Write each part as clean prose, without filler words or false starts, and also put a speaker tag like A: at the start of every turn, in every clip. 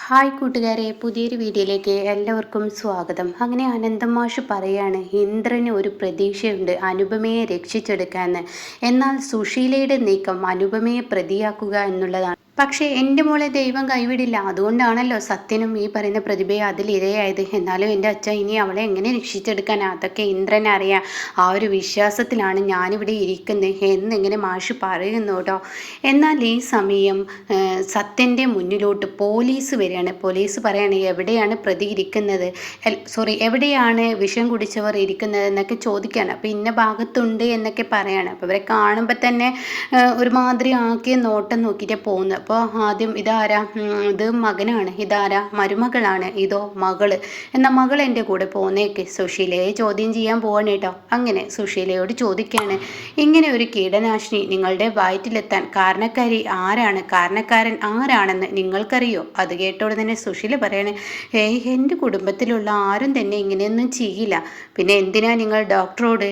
A: Hi കൂട്ടുകാരെ, പുതിയൊരു വീഡിയോയിലേക്ക് എല്ലാവർക്കും സ്വാഗതം. അങ്ങനെ അനന്തം മാഷ് പറയാണ്, ഇന്ദ്രന് ഒരു പ്രതീക്ഷയുണ്ട് അനുപമയെ രക്ഷിച്ചെടുക്കാമെന്ന്. എന്നാൽ സുശീലയുടെ നീക്കം അനുപമയെ പ്രതിയാക്കുക എന്നുള്ളതാണ്. പക്ഷേ എൻ്റെ മോളെ ദൈവം കൈവിടില്ല. അതുകൊണ്ടാണല്ലോ സത്യനും ഈ പറയുന്ന പ്രതിഭയെ അതിലിരയായത്. എന്നാലും എൻ്റെ അച്ഛ, ഇനി അവളെ എങ്ങനെ രക്ഷിച്ചെടുക്കാൻ, അതൊക്കെ ഇന്ദ്രൻ അറിയാം. ആ ഒരു വിശ്വാസത്തിലാണ് ഞാനിവിടെ ഇരിക്കുന്നത് എന്നിങ്ങനെ മാഷ് പറയുന്നു കേട്ടോ. എന്നാൽ ഈ സമയം സത്യൻ്റെ മുന്നിലോട്ട് പോലീസ് വരികയാണ്. പോലീസ് പറയാണ്, എവിടെയാണ് പ്രതി ഇരിക്കുന്നത്, എവിടെയാണ് വിഷം കുടിച്ചവർ ഇരിക്കുന്നത് എന്നൊക്കെ ചോദിക്കുകയാണ്. അപ്പോൾ ഇന്ന ഭാഗത്തുണ്ട് എന്നൊക്കെ പറയാണ്. അപ്പോൾ ഇവരെ കാണുമ്പോൾ തന്നെ ഒരുമാതിരി ആക്കിയ നോട്ടം നോക്കിയിട്ട് പോകുന്നത്. അപ്പോൾ ആദ്യം ഇതാരാ, ഇത് മകനാണ്, ഇതാരാ മരുമകളാണ്, ഇതോ മകള്, എന്നാൽ മകൾ എൻ്റെ കൂടെ പോന്നേക്ക്. സുശീലയെ ചോദ്യം ചെയ്യാൻ പോവാണ് കേട്ടോ. അങ്ങനെ സുശീലയോട് ചോദിക്കുകയാണ്, ഇങ്ങനെ ഒരു കീടനാശിനി നിങ്ങളുടെ വയറ്റിലെത്താൻ കാരണക്കാരൻ ആരാണെന്ന് നിങ്ങൾക്കറിയോ? അത് കേട്ടോടെ തന്നെ സുശീല പറയാണ്, എൻ്റെ കുടുംബത്തിലുള്ള ആരും തന്നെ ഇങ്ങനെയൊന്നും ചെയ്യില്ല. പിന്നെ എന്തിനാ നിങ്ങൾ ഡോക്ടറോട്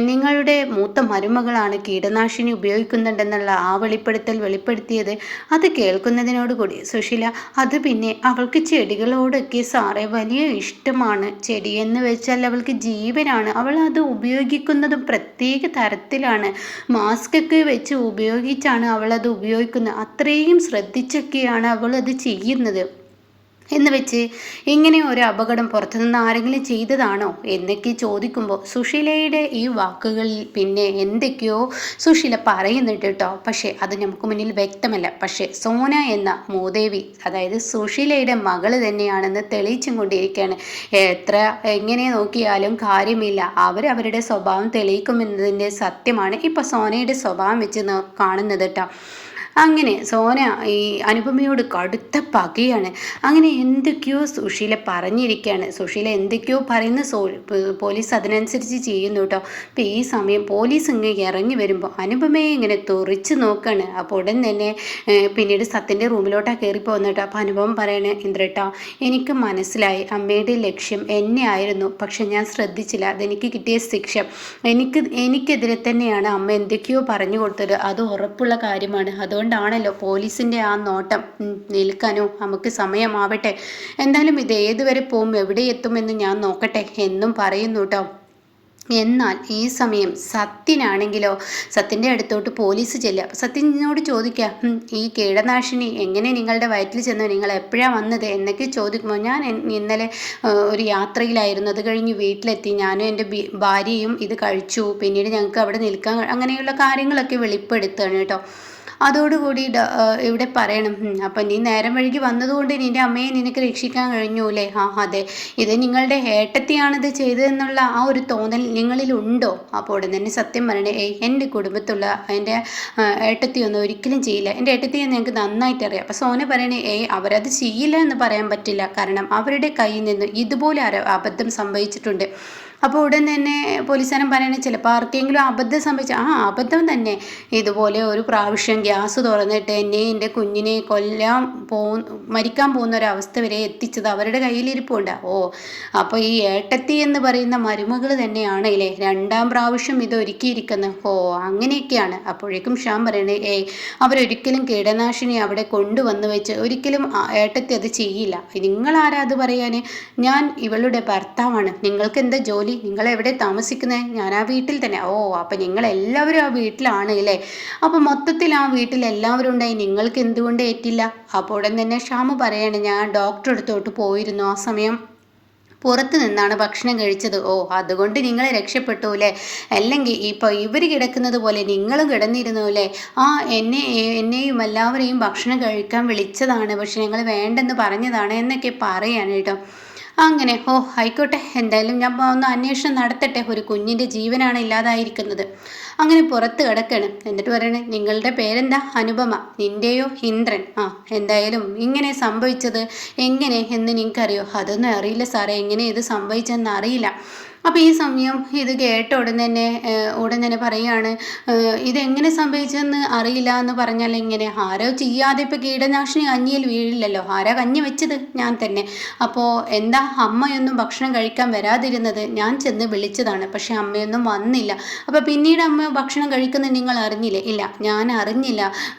A: നിങ്ങളുടെ മൂത്ത മരുമകളാണ് കീടനാശിനി ഉപയോഗിക്കുന്നുണ്ടെന്നുള്ള ആ വെളിപ്പെടുത്തിയത്? അത് കേൾക്കുന്നതിനോടുകൂടി സുശീല, അത് പിന്നെ അവൾക്ക് ചെടികളോടൊക്കെ സാറേ വലിയ ഇഷ്ടമാണ്. ചെടിയെന്ന് വെച്ചാൽ അവൾക്ക് ജീവനാണ്. അവൾ അത് ഉപയോഗിക്കുന്നതും പ്രത്യേക തരത്തിലാണ്. മാസ്ക് ഒക്കെ വെച്ച് ഉപയോഗിച്ചാണ് അവൾ അത് ഉപയോഗിക്കുന്നത്. അത്രയും ശ്രദ്ധിച്ചൊക്കെയാണ് അവൾ അത് ചെയ്യുന്നത്. എന്ന് വെച്ച് ഇങ്ങനെ ഒരു അപകടം പുറത്തുനിന്ന് ആരെങ്കിലും ചെയ്തതാണോ എന്നൊക്കെ ചോദിക്കുമ്പോൾ സുശീലയുടെ ഈ വാക്കുകളിൽ പിന്നെ എന്തൊക്കെയോ സുശീല പറയുന്നുണ്ട് കേട്ടോ. പക്ഷേ അത് നമുക്ക് മുന്നിൽ വ്യക്തമല്ല. പക്ഷേ സോന എന്ന മൂദേവി, അതായത് സുശീലയുടെ മകൾ തന്നെയാണെന്ന് തെളിയിച്ചും കൊണ്ടിരിക്കുകയാണ്. എങ്ങനെ നോക്കിയാലും കാര്യമില്ല, അവരവരുടെ സ്വഭാവം തെളിയിക്കുമെന്നതിൻ്റെ സത്യമാണ് ഇപ്പോൾ സോനയുടെ സ്വഭാവം വെച്ച് കാണുന്നത് കേട്ടോ. അങ്ങനെ സോന ഈ അനുപമയോട് കടുത്ത പകയാണ്. അങ്ങനെ എന്തൊക്കെയോ സുശീല പറഞ്ഞിരിക്കുകയാണ്. സുശീല എന്തൊക്കെയോ പറയുന്ന പോലീസ് അതിനനുസരിച്ച് ചെയ്യുന്നു കേട്ടോ. അപ്പോൾ ഈ സമയം പോലീസ് ഇങ്ങനെ ഇറങ്ങി വരുമ്പോൾ അനുപമയെ ഇങ്ങനെ തുറിച്ച് നോക്കുകയാണ്. അപ്പോൾ ഉടൻ തന്നെ പിന്നീട് സത്യൻ്റെ റൂമിലോട്ടാണ് കയറി പോകുന്നത് കേട്ടോ. അപ്പോൾ അനുപമ പറയണേ, ഇന്ദ്രേട്ടാ, എനിക്ക് മനസ്സിലായി അമ്മയുടെ ലക്ഷ്യം എന്നെ ആയിരുന്നു. പക്ഷെ ഞാൻ ശ്രദ്ധിച്ചില്ല. അതെനിക്ക് കിട്ടിയ ശിക്ഷ. എനിക്കെതിരെ തന്നെയാണ് അമ്മ എന്തൊക്കെയോ പറഞ്ഞു കൊടുത്തത്. അത് ഉറപ്പുള്ള കാര്യമാണ്. അതുകൊണ്ടാണല്ലോ പോലീസിൻ്റെ ആ നോട്ടം നിൽക്കാനോ. നമുക്ക് സമയമാവട്ടെ, എന്തായാലും ഇത് ഏതുവരെ പോകും, എവിടെ എത്തുമെന്ന് ഞാൻ നോക്കട്ടെ എന്നും പറയുന്നു കേട്ടോ. എന്നാൽ ഈ സമയം സത്യനാണെങ്കിലോ, സത്യൻ്റെ അടുത്തോട്ട് പോലീസ് ചെല്ലുക. അപ്പോൾ സത്യനോട് ചോദിക്കുക, ഈ കീടനാശിനി എങ്ങനെ നിങ്ങളുടെ വയറ്റിൽ ചെന്നു, നിങ്ങൾ എപ്പോഴാണ് വന്നത് എന്നൊക്കെ ചോദിക്കുമ്പോൾ, ഞാൻ ഇന്നലെ ഒരു യാത്രയിലായിരുന്നു, അത് കഴിഞ്ഞ് വീട്ടിലെത്തി, ഞാനും എൻ്റെ ഭാര്യയും ഇത് കഴിച്ചു, പിന്നീട് ഞങ്ങൾക്ക് അവിടെ നിൽക്കാൻ, അങ്ങനെയുള്ള കാര്യങ്ങളൊക്കെ വെളിപ്പെടുത്തുകയാണ് കേട്ടോ. അതോടുകൂടി ഇവിടെ പറയണം, അപ്പം നീ നേരം വഴുകി വന്നതുകൊണ്ട് നിൻ്റെ അമ്മയെ നിനക്ക് രക്ഷിക്കാൻ കഴിഞ്ഞു അല്ലേ? അതെ, ഇത് നിങ്ങളുടെ ഏട്ടത്തിയാണിത് ചെയ്തതെന്നുള്ള ആ ഒരു തോന്നൽ നിങ്ങളിലുണ്ടോ? അപ്പോൾ ഉടൻ തന്നെ സത്യം പറയണേ, എൻ്റെ കുടുംബത്തുള്ള എൻ്റെ ഏട്ടത്തിയൊന്നും ഒരിക്കലും ചെയ്യില്ല. എൻ്റെ ഏട്ടത്തിയെ ഞങ്ങൾക്ക് നന്നായിട്ട് അറിയാം. അപ്പോൾ സോന പറയണേ, അവരത് ചെയ്യില്ല എന്ന് പറയാൻ പറ്റില്ല. കാരണം അവരുടെ കയ്യിൽ നിന്ന് ഇതുപോലെ അബദ്ധം സംഭവിച്ചിട്ടുണ്ട്. അപ്പോൾ ഉടൻ തന്നെ പോലീസുകാരൻ പറയുന്നത്, ചിലപ്പോൾ ആർക്കെങ്കിലും അബദ്ധം സംഭവിച്ച അബദ്ധം തന്നെ. ഇതുപോലെ ഒരു പ്രാവശ്യം ഗ്യാസ് തുറന്നിട്ട് എന്നെ എൻ്റെ കുഞ്ഞിനെ മരിക്കാൻ പോകുന്ന ഒരവസ്ഥ വരെ എത്തിച്ചത് അവരുടെ കയ്യിലിരിപ്പുണ്ട്. അപ്പോൾ ഈ ഏട്ടത്തി എന്ന് പറയുന്ന മരുമകൾ തന്നെയാണ് ഇല്ലേ രണ്ടാം പ്രാവശ്യം ഇത് ഒരുക്കിയിരിക്കുന്നത്. അങ്ങനെയൊക്കെയാണ്. അപ്പോഴേക്കും ഷ്യാം പറയണേ, അവരൊരിക്കലും കീടനാശിനി അവിടെ കൊണ്ടുവന്ന് വെച്ച് ഒരിക്കലും ഏട്ടത്തി അത് ചെയ്യില്ല. നിങ്ങളാരാ അത് പറയാൻ? ഞാൻ ഇവളുടെ ഭർത്താവാണ്. നിങ്ങൾക്ക് എന്താ ജോലി? നിങ്ങൾ എവിടെ താമസിക്കുന്നത്? ഞാൻ ആ വീട്ടിൽ തന്നെ. അപ്പം നിങ്ങളെല്ലാവരും ആ വീട്ടിലാണ് അല്ലേ? അപ്പം മൊത്തത്തിൽ ആ വീട്ടിൽ എല്ലാവരും ഉണ്ടായി, നിങ്ങൾക്ക് എന്തുകൊണ്ട് ഏറ്റില്ല? അപ്പോൾ ഉടൻ തന്നെ ഷ്യാമ പറയാണ്, ഞാൻ ഡോക്ടറെ അടുത്തോട്ട് പോയിരുന്നു. ആ സമയം പുറത്ത് നിന്നാണ് ഭക്ഷണം കഴിച്ചത്. അതുകൊണ്ട് നിങ്ങൾ രക്ഷപ്പെട്ടു അല്ലേ? അല്ലെങ്കിൽ ഇപ്പോൾ ഇവർ കിടക്കുന്നത് പോലെ നിങ്ങളും കിടന്നിരുന്നു അല്ലേ? എന്നെയും എല്ലാവരെയും ഭക്ഷണം കഴിക്കാൻ വിളിച്ചതാണ്, പക്ഷെ ഞങ്ങൾ വേണ്ടെന്ന് പറഞ്ഞതാണ് എന്നൊക്കെ പറയാണ് കേട്ടോ. അങ്ങനെ ആയിക്കോട്ടെ, എന്തായാലും ഞാൻ ഒന്ന് അന്വേഷണം നടത്തട്ടെ. ഒരു കുഞ്ഞിൻ്റെ ജീവനാണ് ഇല്ലാതായിരിക്കുന്നത്. അങ്ങനെ പുറത്ത് കിടക്കണം. എന്നിട്ട് പറയണേ, നിങ്ങളുടെ പേരെന്താ? അനുപമ. നിൻ്റെയോ? ഇന്ദ്രൻ. എന്തായാലും ഇങ്ങനെ സംഭവിച്ചത് എങ്ങനെ എന്ന് നിങ്ങൾക്കറിയോ? അതൊന്നും അറിയില്ല സാറേ, എങ്ങനെ ഇത് സംഭവിച്ചെന്ന് അറിയില്ല. അപ്പോൾ ഈ സമയം ഇത് കേട്ട ഉടൻ തന്നെ പറയാണ്, ഇതെങ്ങനെ സംഭവിച്ചതെന്ന് അറിയില്ല എന്ന് പറഞ്ഞാൽ ഇങ്ങനെ ആരോ ചെയ്യാതെ ഇപ്പോൾ കീടനാശിനി കഞ്ഞിയിൽ വീഴില്ലല്ലോ, ആരാ കഞ്ഞി വെച്ചത്? ഞാൻ തന്നെ. അപ്പോൾ എന്താ അമ്മയൊന്നും ഭക്ഷണം കഴിക്കാൻ വരാതിരുന്നത്? ഞാൻ ചെന്ന് വിളിച്ചതാണ്, പക്ഷെ അമ്മയൊന്നും വന്നില്ല. അപ്പോൾ പിന്നീട് അമ്മ ഭക്ഷണം കഴിക്കുന്നത് നിങ്ങൾ അറിഞ്ഞില്ലേ? ഇല്ല, ഞാൻ അറിഞ്ഞില്ല.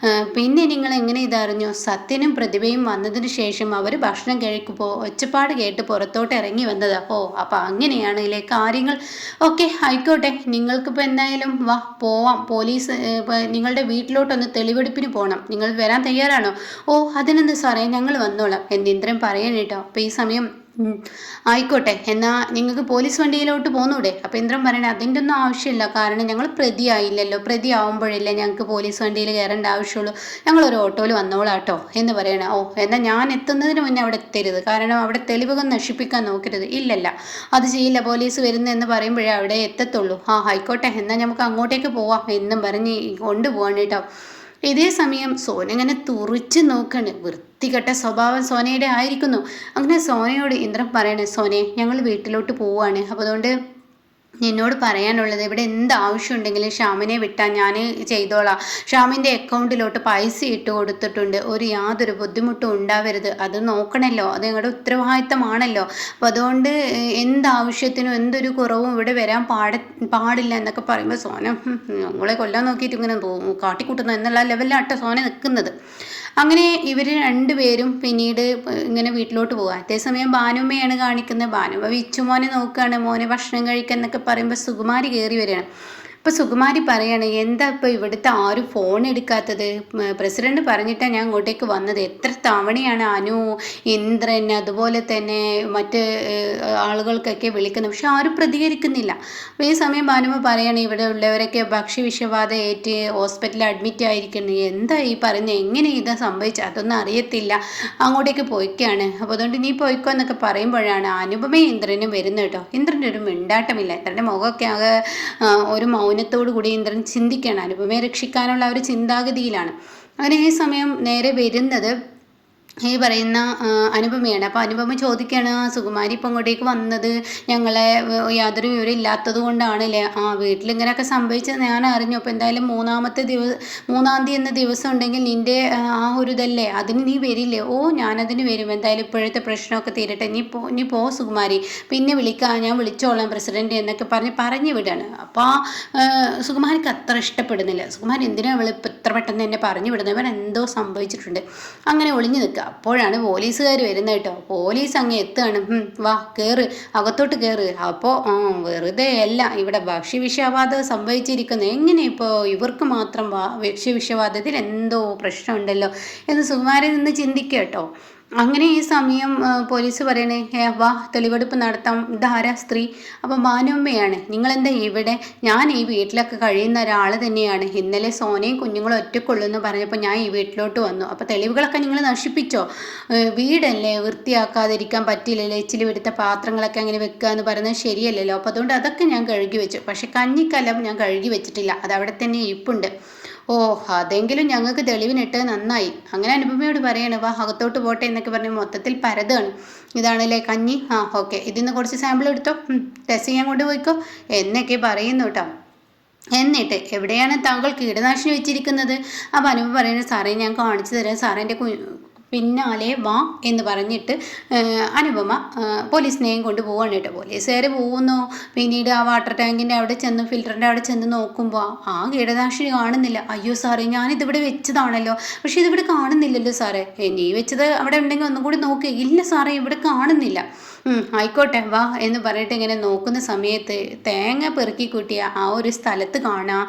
A: പിന്നെ നിങ്ങൾ എങ്ങനെ ഇതറിഞ്ഞു? സത്യനും പ്രതിഭയും വന്നതിന് ശേഷം അവർ ഭക്ഷണം കഴിക്കുമ്പോൾ ഒച്ചപ്പാട് കേട്ട് പുറത്തോട്ട് ഇറങ്ങി വന്നത്. അപ്പോൾ അങ്ങനെയാണ് ഇല്ലേ കാര്യങ്ങൾ? ഓക്കെ, ആയിക്കോട്ടെ, നിങ്ങൾക്കിപ്പോൾ എന്തായാലും വാ പോവാം. പോലീസ് നിങ്ങളുടെ വീട്ടിലോട്ടൊന്ന് തെളിവെടുപ്പിന് പോകണം. നിങ്ങൾ വരാൻ തയ്യാറാണോ? ഓ, അതിനെന്ത് സാറേ, ഞങ്ങൾ വന്നോളാം എന്ന് ഇന്ദ്രൻ പറയണം കേട്ടോ. അപ്പോൾ ഈ സമയം ആയിക്കോട്ടെ, എന്നാൽ നിങ്ങൾക്ക് പോലീസ് വണ്ടിയിലോട്ട് പോന്നൂടെ? അപ്പോൾ ഇന്ദ്രൻ പറയണേ, അതിൻ്റെ ഒന്നും ആവശ്യമില്ല, കാരണം ഞങ്ങൾ പ്രതിയായില്ലല്ലോ, പ്രതി ആവുമ്പോഴല്ലേ ഞങ്ങൾക്ക് പോലീസ് വണ്ടിയിൽ കയറേണ്ട ആവശ്യമുള്ളൂ, ഞങ്ങളൊരു ഓട്ടോയിൽ വന്നോളാം കേട്ടോ എന്ന് പറയണേ. ഓ, എന്നാൽ ഞാൻ എത്തുന്നതിന് മുന്നേ അവിടെ എത്തരുത്, കാരണം അവിടെ തെളിവുകൾ നശിപ്പിക്കാൻ നോക്കരുത്. ഇല്ലല്ല, അത് ചെയ്യില്ല, പോലീസ് വരുന്നെന്ന് പറയുമ്പോഴേ അവിടെ എത്തത്തുള്ളൂ. ആയിക്കോട്ടെ, എന്നാൽ നമുക്ക് അങ്ങോട്ടേക്ക് പോവാം എന്നും പറഞ്ഞ് കൊണ്ടുപോവാണ് കേട്ടോ. ഇതേ സമയം സോന ഇങ്ങനെ തുറിച്ച് നോക്കാണ്. വൃത്തികെട്ട സ്വഭാവം സോനയുടെ ആയിരിക്കുന്നു. അങ്ങനെ സോനയോട് ഇന്ദ്രൻ പറയണേ, സോനെ, ഞങ്ങൾ വീട്ടിലോട്ട് പോവുകയാണ്, അപ്പോൾ അതുകൊണ്ട് നിന്നോട് പറയാനുള്ളത്, ഇവിടെ എന്ത് ആവശ്യമുണ്ടെങ്കിലും ഷ്യാമിനെ വിട്ടാൽ ഞാൻ ചെയ്തോളാം. ഷ്യാമിൻ്റെ അക്കൗണ്ടിലോട്ട് പൈസ ഇട്ട് കൊടുത്തിട്ടുണ്ട്, യാതൊരു ബുദ്ധിമുട്ടും ഉണ്ടാവരുത്, അത് നോക്കണമല്ലോ, അത് ഞങ്ങളുടെ ഉത്തരവാദിത്തമാണല്ലോ. അപ്പോൾ അതുകൊണ്ട് എന്താവശ്യത്തിനും എന്തൊരു കുറവും ഇവിടെ വരാൻ പാടില്ല എന്നൊക്കെ പറയുമ്പോൾ സോന ഞങ്ങളെ കൊല്ലാൻ നോക്കിയിട്ട് ഇങ്ങനെ കാട്ടിക്കൂട്ടുന്നു എന്നുള്ള ലെവലിലാട്ടോ സോന നിൽക്കുന്നത്. അങ്ങനെ ഇവർ രണ്ടുപേരും പിന്നീട് ഇങ്ങനെ വീട്ടിലോട്ട് പോകുക. അതേസമയം ഭാനുമ്മയാണ് കാണിക്കുന്നത്. ഭാനുമ്മ വിച്ചുമോനെ നോക്കുകയാണ്, മോനെ ഭക്ഷണം കഴിക്കാൻ പറയുമ്പോൾ സുകുമാരി കയറി വരികയാണ്. അപ്പോൾ സുകുമാരി പറയാണ്, എന്താ ഇപ്പോൾ ഇവിടുത്തെ ആരും ഫോൺ എടുക്കാത്തത്? പ്രസിഡന്റ് പറഞ്ഞിട്ടാണ് ഞാൻ അങ്ങോട്ടേക്ക് വന്നത്. എത്ര തവണയാണ് അനു, ഇന്ദ്രൻ, അതുപോലെ തന്നെ മറ്റ് ആളുകൾക്കൊക്കെ വിളിക്കുന്നത്, പക്ഷെ ആരും പ്രതികരിക്കുന്നില്ല. അപ്പോൾ ഈ സമയം ഭാനുമ പറയാണ്, ഇവിടെ ഉള്ളവരൊക്കെ ഭക്ഷ്യവിഷബാധ ഏറ്റ് ഹോസ്പിറ്റലിൽ അഡ്മിറ്റ് ആയിരിക്കുന്നു. എന്താ ഈ പറയുന്നത്? എങ്ങനെ ഇതാ സംഭവിച്ചത്? അതൊന്നും അറിയത്തില്ല, അങ്ങോട്ടേക്ക് പോയിക്കാണ്. അപ്പോൾ അതുകൊണ്ട് നീ പോയിക്കോ എന്നൊക്കെ പറയുമ്പോഴാണ് അനുപമയും ഇന്ദ്രനും വരുന്നത് കേട്ടോ. ഇന്ദ്രൻ്റെ ഒരു മിണ്ടാട്ടമില്ല, ഇന്ദ്രൻ്റെ മുഖമൊക്കെ ആകെ ഒരു മൗനത്തോടു കൂടി ഇന്ദ്രൻ ചിന്തിക്കുകയാണ്. അനുപമയെ രക്ഷിക്കാനുള്ള ഒരു ചിന്താഗതിയിലാണ്. അങ്ങനെ ഈ സമയം നേരെ വരുന്നത് ഈ പറയുന്ന അനുപമയാണ്. അപ്പോൾ അനുപമ ചോദിക്കുകയാണ്, സുകുമാരി ഇപ്പം ഇങ്ങോട്ടേക്ക് വന്നത് ഞങ്ങളെ യാതൊരു വിവരം ഇല്ലാത്തത് കൊണ്ടാണല്ലേ? വീട്ടിലിങ്ങനെയൊക്കെ സംഭവിച്ചത് ഞാൻ അറിഞ്ഞു. അപ്പോൾ എന്തായാലും 3-ാം തീയതി എന്ന ദിവസം ഉണ്ടെങ്കിൽ നിൻ്റെ ഒരു ഇതല്ലേ, അതിന് നീ വരില്ലേ? ഓ, ഞാനതിന് വരും, എന്തായാലും ഇപ്പോഴത്തെ പ്രശ്നമൊക്കെ തീരട്ടെ, നീ പോ സുകുമാരി, പിന്നെ വിളിക്കാം, ഞാൻ വിളിച്ചോളാം പ്രസിഡന്റ് എന്നൊക്കെ പറഞ്ഞു വിടാണ്. അപ്പോൾ സുകുമാരിക്ക് അത്ര ഇഷ്ടപ്പെടുന്നില്ല. സുകുമാരി എന്തിനാ ഇത്ര പെട്ടെന്ന് എന്നെ പറഞ്ഞു വിടുന്നത്? അവൻ എന്തോ സംഭവിച്ചിട്ടുണ്ട്. അങ്ങനെ ഒളിഞ്ഞു നിൽക്കുക. അപ്പോഴാണ് പോലീസുകാർ വരുന്നത് കേട്ടോ. പോലീസ് അങ്ങ് എത്തുകയാണ്. വാ, കയറ്, അകത്തോട്ട് കയറ്. അപ്പോൾ വെറുതെ അല്ല, ഇവിടെ ഭക്ഷ്യവിഷബാധ സംഭവിച്ചിരിക്കുന്നത്. എങ്ങനെ ഇപ്പോൾ ഇവർക്ക് മാത്രം ഭക്ഷ്യവിഷബാധത്തിൽ എന്തോ പ്രശ്നമുണ്ടല്ലോ എന്ന് സുകുമാരൻ നിന്ന് ചിന്തിക്കുക കേട്ടോ. അങ്ങനെ ഈ സമയം പോലീസ് പറയണേ, വാ തെളിവെടുപ്പ് നടത്താം, ഇതാരാ സ്ത്രീ? അപ്പം ഭാനുമ്മയാണ്. നിങ്ങളെന്താ ഇവിടെ? ഞാൻ ഈ വീട്ടിലൊക്കെ കഴിയുന്ന ഒരാൾ തന്നെയാണ്. ഇന്നലെ സോനയും കുഞ്ഞുങ്ങളും ഒറ്റക്കൊള്ളൂ എന്ന് പറഞ്ഞപ്പോൾ ഞാൻ ഈ വീട്ടിലോട്ട് വന്നു. അപ്പോൾ തെളിവുകളൊക്കെ നിങ്ങൾ നശിപ്പിച്ചോ? വീടല്ലേ, വൃത്തിയാക്കാതിരിക്കാൻ പറ്റില്ലല്ലോ, എച്ചിൽ എടുത്ത പാത്രങ്ങളൊക്കെ അങ്ങനെ വെക്കുക എന്ന് പറയുന്നത് ശരിയല്ലല്ലോ. അപ്പോൾ അതുകൊണ്ട് അതൊക്കെ ഞാൻ കഴുകി വെച്ചു, പക്ഷെ കഞ്ഞിക്കലം ഞാൻ കഴുകി വെച്ചിട്ടില്ല, അത് അവിടെ തന്നെ ഇരിപ്പുണ്ട്. ഓ, അതെങ്കിലും ഞങ്ങൾക്ക് തെളിവിനിട്ട് നന്നായി. അങ്ങനെ അനുപമയോട് പറയാണ്, വാ അകത്തോട്ട് പോട്ടെ എന്നൊക്കെ പറഞ്ഞ് മൊത്തത്തിൽ പരതാണ്. ഇതാണല്ലേ കഞ്ഞി? ഓക്കെ, ഇതിന്ന് കുറച്ച് സാമ്പിൾ എടുത്തോ, ടെസ്റ്റ് ചെയ്യാൻ കൊണ്ടുപോയിക്കോ എന്നൊക്കെ പറയുന്നു കേട്ടോ. എന്നിട്ട് എവിടെയാണ് താങ്കൾ കീടനാശിനി വെച്ചിരിക്കുന്നത്? അപ്പോൾ അനുപമ പറയുന്നത്, സാറേ ഞാൻ കാണിച്ചു തരാം, സാറേ എൻ്റെ പിന്നാലെ വാ എന്ന് പറഞ്ഞിട്ട് അനുപമ പോലീസിനെയും കൊണ്ട് പോവാണ് കേട്ടോ. പോലീസുകാർ പോകുന്നു. പിന്നീട് ആ വാട്ടർ ടാങ്കിൻ്റെ അവിടെ ചെന്ന് ഫിൽറ്ററിൻ്റെ അവിടെ ചെന്ന് നോക്കുമ്പോൾ ആ കീടനാശിനി കാണുന്നില്ല. അയ്യോ സാറേ, ഞാനിതിവിടെ വെച്ചതാണല്ലോ, പക്ഷേ ഇതിവിടെ കാണുന്നില്ലല്ലോ സാറേ. നീ വെച്ചത് അവിടെ ഉണ്ടെങ്കിൽ ഒന്നും കൂടി നോക്ക്. ഇല്ല സാറേ, ഇവിടെ കാണുന്നില്ല. ആയിക്കോട്ടെ വാ എന്ന് പറഞ്ഞിട്ട് ഇങ്ങനെ നോക്കുന്ന സമയത്ത് തേങ്ങ പെറുക്കി കൂട്ടിയ ആ ഒരു സ്ഥലത്ത് കാണാം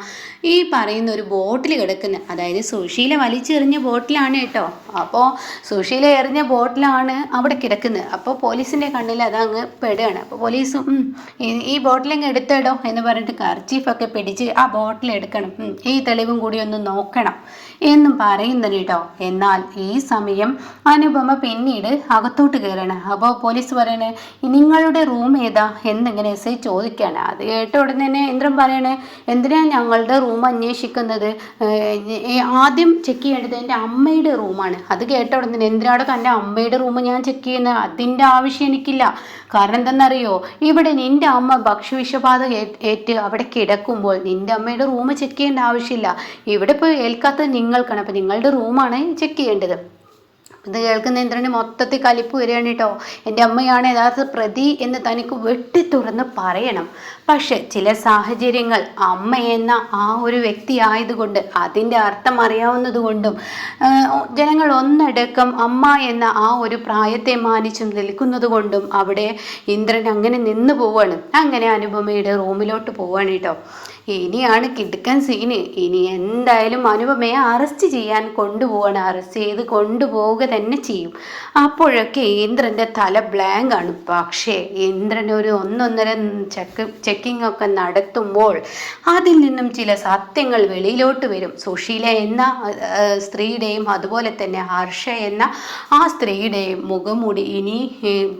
A: ഈ പറയുന്ന ഒരു ബോട്ടിൽ കിടക്കുന്നത്. അതായത് സുശീല വലിച്ചെറിഞ്ഞ ബോട്ടിലാണ് കേട്ടോ. അപ്പോൾ സുശീല എറിഞ്ഞ ബോട്ടിലാണ് അവിടെ കിടക്കുന്നത്. അപ്പോൾ പോലീസിൻ്റെ കണ്ണിൽ അതങ്ങ് പെടുകയാണ്. അപ്പോൾ പോലീസ് ഈ ബോട്ടിലങ്ങ് എടുത്തിടോ എന്ന് പറഞ്ഞിട്ട് കർച്ചീഫൊക്കെ പിടിച്ച് ആ ബോട്ടിൽ എടുക്കണം, ഈ തെളിവും കൂടി ഒന്ന് നോക്കണം എന്നും പറയുന്നത് കേട്ടോ. എന്നാൽ ഈ സമയം അനുപമ പിന്നീട് അകത്തോട്ട് കയറണം. അപ്പോൾ പോലീസ് പറയണേ, നിങ്ങളുടെ റൂം ഏതാ എന്നിങ്ങനെ എസ് ഐ ചോദിക്കുകയാണ്. അത് കേട്ട ഉടനെ തന്നെ ഇന്ദ്രൻ പറയണേ, എന്തിനാണ് ഞങ്ങളുടെ റൂം അന്വേഷിക്കുന്നത്? ആദ്യം ചെക്ക് ചെയ്യേണ്ടത് എൻ്റെ അമ്മയുടെ റൂമാണ്. അത് കേട്ട ഉടനെ എന്തിനാടോ തൻ്റെ അമ്മയുടെ റൂം ഞാൻ ചെക്ക് ചെയ്യുന്നത്? അതിൻ്റെ ആവശ്യം എനിക്കില്ല. കാരണം എന്തെന്നറിയോ, ഇവിടെ നിൻ്റെ അമ്മ ഭക്ഷ്യവിഷബാധ ഏറ്റ് അവിടെ കിടക്കുമ്പോൾ നിൻ്റെ അമ്മയുടെ റൂം ചെക്ക് ചെയ്യേണ്ട ആവശ്യമില്ല. ഇവിടെ ഇപ്പോൾ ഏൽക്കാത്തത് നിങ്ങൾക്കാണ്. അപ്പം നിങ്ങളുടെ റൂമാണ് ചെക്ക് ചെയ്യേണ്ടത്. ഇത് കേൾക്കുന്ന ഇന്ദ്രന് മൊത്തത്തിൽ കലിപ്പ് വരികയാണ് കേട്ടോ. എൻ്റെ അമ്മയാണ് യഥാർത്ഥ പ്രതി എന്ന് തനിക്ക് വെട്ടി തുറന്ന് പറയണം. പക്ഷെ ചില സാഹചര്യങ്ങൾ അമ്മ എന്ന ആ ഒരു വ്യക്തി ആയതുകൊണ്ട്, അതിൻ്റെ അർത്ഥം അറിയാവുന്നത് കൊണ്ടും ജനങ്ങൾ ഒന്നടക്കം അമ്മ എന്ന ആ ഒരു പ്രായത്തെ മാനിച്ചും നിൽക്കുന്നത് കൊണ്ടും അവിടെ ഇന്ദ്രൻ അങ്ങനെ നിന്ന് പോവാണ്. അങ്ങനെ അനുപമയുടെ റൂമിലോട്ട് പോവാണ് കേട്ടോ. ഇനിയാണ് കിടക്കാൻ സീന്. ഇനി എന്തായാലും അനുപമയെ അറസ്റ്റ് ചെയ്യാൻ കൊണ്ടുപോവാണ്. അറസ്റ്റ് ചെയ്ത് കൊണ്ടുപോവുക തന്നെ ചെയ്യും. അപ്പോഴൊക്കെ ഇന്ദ്രൻ്റെ തല ബ്ലാങ്ക് ആണ്. പക്ഷേ ഇന്ദ്രൻ ഒരു ഒന്നൊന്നര ചെക്കിംഗ് ഒക്കെ നടത്തുമ്പോൾ അതിൽ നിന്നും ചില സത്യങ്ങൾ വെളിയിലോട്ട് വരും. സുശീല എന്ന സ്ത്രീയുടെയും അതുപോലെ തന്നെ ഹർഷ എന്ന ആ സ്ത്രീയുടെയും മുഖംമൂടി ഇനി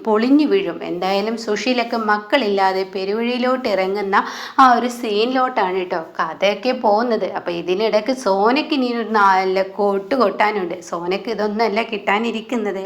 A: പൊളിഞ്ഞു വീഴും. എന്തായാലും സുശീലക്ക് മക്കളില്ലാതെ പെരുവഴിയിലോട്ട് ഇറങ്ങുന്ന ആ ഒരു സീനിലോട്ടാണ് കേട്ടോ കഥയൊക്കെ പോകുന്നത്. അപ്പം ഇതിനിടയ്ക്ക് സോനയ്ക്ക് ഇനി ഒരു നല്ല കൊട്ടാനുണ്ട്. സോനയ്ക്ക് ഇതൊന്നുമല്ല കിട്ടാനിരിക്കുന്നത്.